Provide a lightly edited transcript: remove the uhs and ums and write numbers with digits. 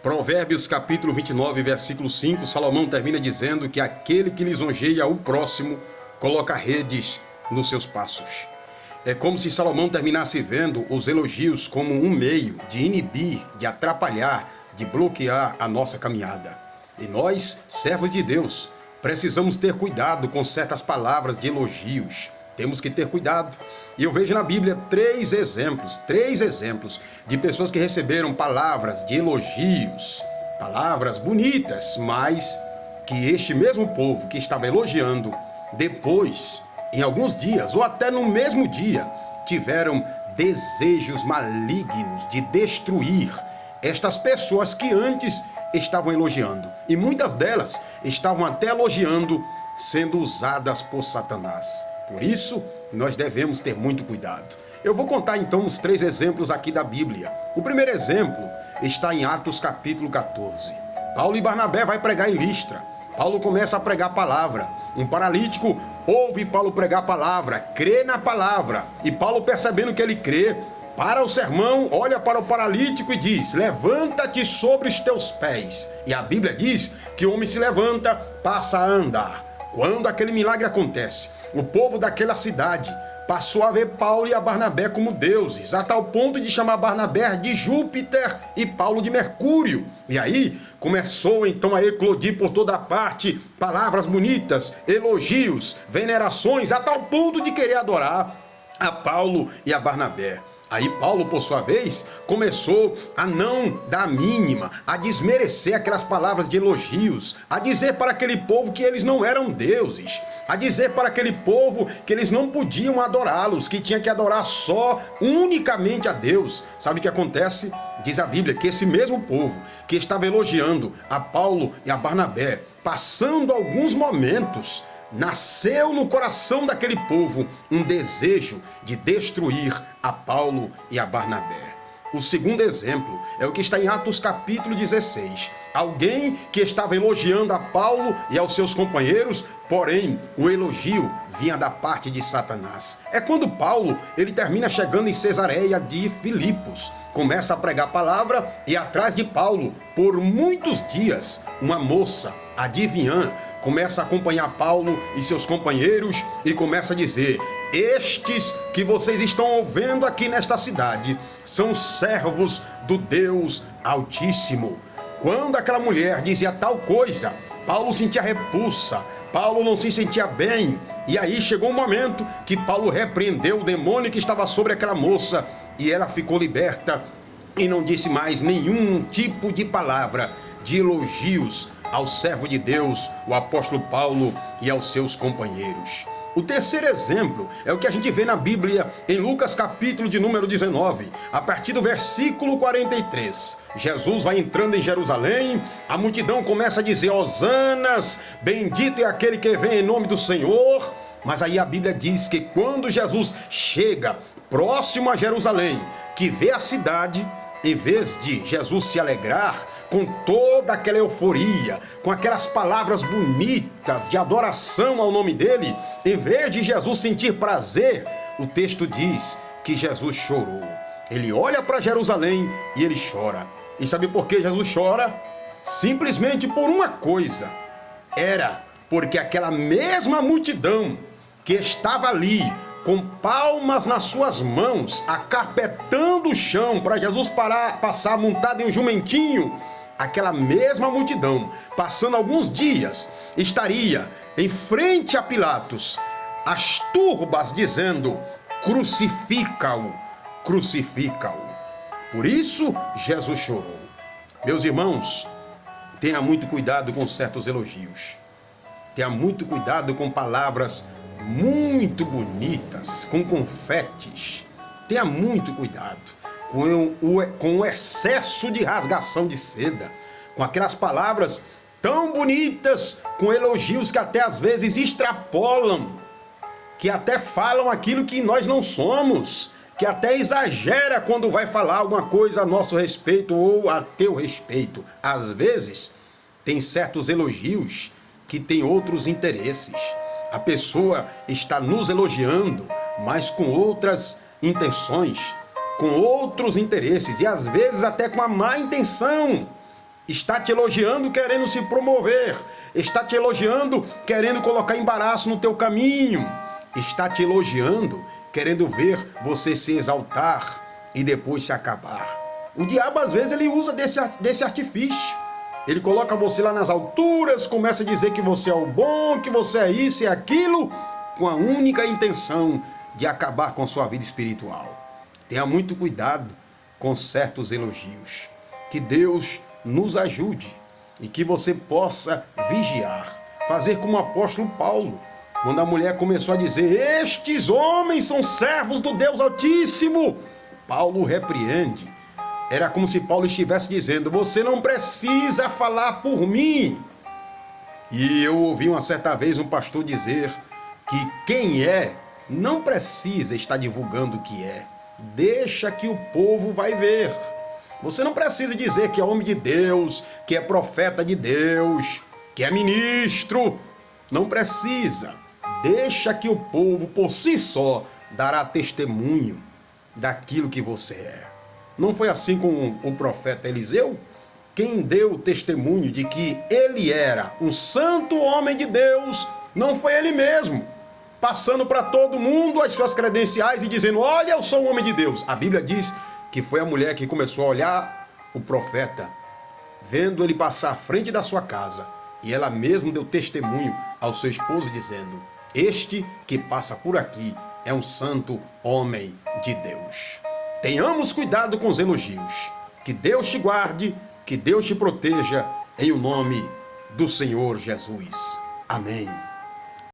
Provérbios capítulo 29, versículo 5, Salomão termina dizendo que aquele que lisonjeia o próximo coloca redes nos seus passos. É como se Salomão terminasse vendo os elogios como um meio de inibir, de atrapalhar, de bloquear a nossa caminhada. E nós, servos de Deus, precisamos ter cuidado com certas palavras de elogios. Temos que ter cuidado. E eu vejo na Bíblia três exemplos de pessoas que receberam palavras de elogios, palavras bonitas, mas que este mesmo povo que estava elogiando, depois, em alguns dias, ou até no mesmo dia, tiveram desejos malignos de destruir estas pessoas que antes estavam elogiando. E muitas delas estavam até elogiando, sendo usadas por Satanás. Por isso, nós devemos ter muito cuidado. Eu vou contar então os três exemplos aqui da Bíblia. O primeiro exemplo está em Atos capítulo 14. Paulo e Barnabé vai pregar em Listra. Paulo começa a pregar a palavra. Um paralítico ouve Paulo pregar a palavra, crê na palavra. E Paulo, percebendo que ele crê, para o sermão, olha para o paralítico e diz: levanta-te sobre os teus pés. E a Bíblia diz que o homem se levanta, passa a andar. Quando aquele milagre acontece, o povo daquela cidade passou a ver Paulo e a Barnabé como deuses, a tal ponto de chamar Barnabé de Júpiter e Paulo de Mercúrio. E aí começou então a eclodir por toda parte palavras bonitas, elogios, venerações, a tal ponto de querer adorar a Paulo e a Barnabé. Aí Paulo, por sua vez, começou a não dar a mínima, a desmerecer aquelas palavras de elogios, a dizer para aquele povo que eles não eram deuses, a dizer para aquele povo que eles não podiam adorá-los, que tinha que adorar só, unicamente a Deus. Sabe o que acontece? Diz a Bíblia que esse mesmo povo que estava elogiando a Paulo e a Barnabé, passando alguns momentos, nasceu no coração daquele povo um desejo de destruir a Paulo e a Barnabé. O segundo exemplo é o que está em Atos capítulo 16. Alguém que estava elogiando a Paulo e aos seus companheiros, porém o elogio vinha da parte de Satanás. É quando Paulo ele termina chegando em Cesareia de Filipos, começa a pregar a palavra e atrás de Paulo, por muitos dias, uma moça, adivinhã, começa a acompanhar Paulo e seus companheiros e começa a dizer: estes que vocês estão ouvindo aqui nesta cidade são servos do Deus Altíssimo. Quando aquela mulher dizia tal coisa, Paulo sentia repulsa, Paulo não se sentia bem. E aí chegou um momento que Paulo repreendeu o demônio que estava sobre aquela moça e ela ficou liberta e não disse mais nenhum tipo de palavra de elogios ao servo de Deus, o apóstolo Paulo, e aos seus companheiros. O terceiro exemplo é o que a gente vê na Bíblia em Lucas capítulo de número 19, a partir do versículo 43. Jesus vai entrando em Jerusalém, a multidão começa a dizer: hosanas, bendito é aquele que vem em nome do Senhor. Mas aí a Bíblia diz que quando Jesus chega próximo a Jerusalém, que vê a cidade, em vez de Jesus se alegrar com toda aquela euforia, com aquelas palavras bonitas de adoração ao nome dele, em vez de Jesus sentir prazer, o texto diz que Jesus chorou. Ele olha para Jerusalém e ele chora. E sabe por que Jesus chora? Simplesmente por uma coisa. Era porque aquela mesma multidão que estava ali, com palmas nas suas mãos, acarpetando o chão para Jesus passar montado em um jumentinho, aquela mesma multidão, passando alguns dias, estaria em frente a Pilatos, as turbas dizendo: crucifica-o, crucifica-o. Por isso Jesus chorou. Meus irmãos, tenha muito cuidado com certos elogios. Tenha muito cuidado com palavras muito bonitas, com confetes. Tenha muito cuidado com o excesso de rasgação de seda, com aquelas palavras tão bonitas, com elogios que até às vezes extrapolam, que até falam aquilo que nós não somos, que até exagera quando vai falar alguma coisa a nosso respeito ou a teu respeito. Às vezes, tem certos elogios que têm outros interesses. A pessoa está nos elogiando, mas com outras intenções, com outros interesses e às vezes até com a má intenção está te elogiando querendo se promover, está te elogiando querendo colocar embaraço no teu caminho, está te elogiando querendo ver você se exaltar e depois se acabar. O diabo às vezes ele usa desse artifício. Ele coloca você lá nas alturas, começa a dizer que você é o bom, que você é isso e aquilo, com a única intenção de acabar com a sua vida espiritual. Tenha muito cuidado com certos elogios. Que Deus nos ajude e que você possa vigiar. Fazer como o apóstolo Paulo, quando a mulher começou a dizer: estes homens são servos do Deus Altíssimo. Paulo repreende. Era como se Paulo estivesse dizendo: você não precisa falar por mim. E eu ouvi uma certa vez um pastor dizer que quem é não precisa estar divulgando o que é. Deixa que o povo vai ver. Você não precisa dizer que é homem de Deus, que é profeta de Deus, que é ministro. Não precisa. Deixa que o povo por si só dará testemunho daquilo que você é. Não foi assim com o profeta Eliseu? Quem deu testemunho de que ele era um santo homem de Deus não foi ele mesmo, passando para todo mundo as suas credenciais e dizendo: olha, eu sou um homem de Deus. A Bíblia diz que foi a mulher que começou a olhar o profeta, vendo ele passar à frente da sua casa, e ela mesma deu testemunho ao seu esposo dizendo: este que passa por aqui é um santo homem de Deus. Tenhamos cuidado com os elogios. Que Deus te guarde, que Deus te proteja, em o nome do Senhor Jesus. Amém.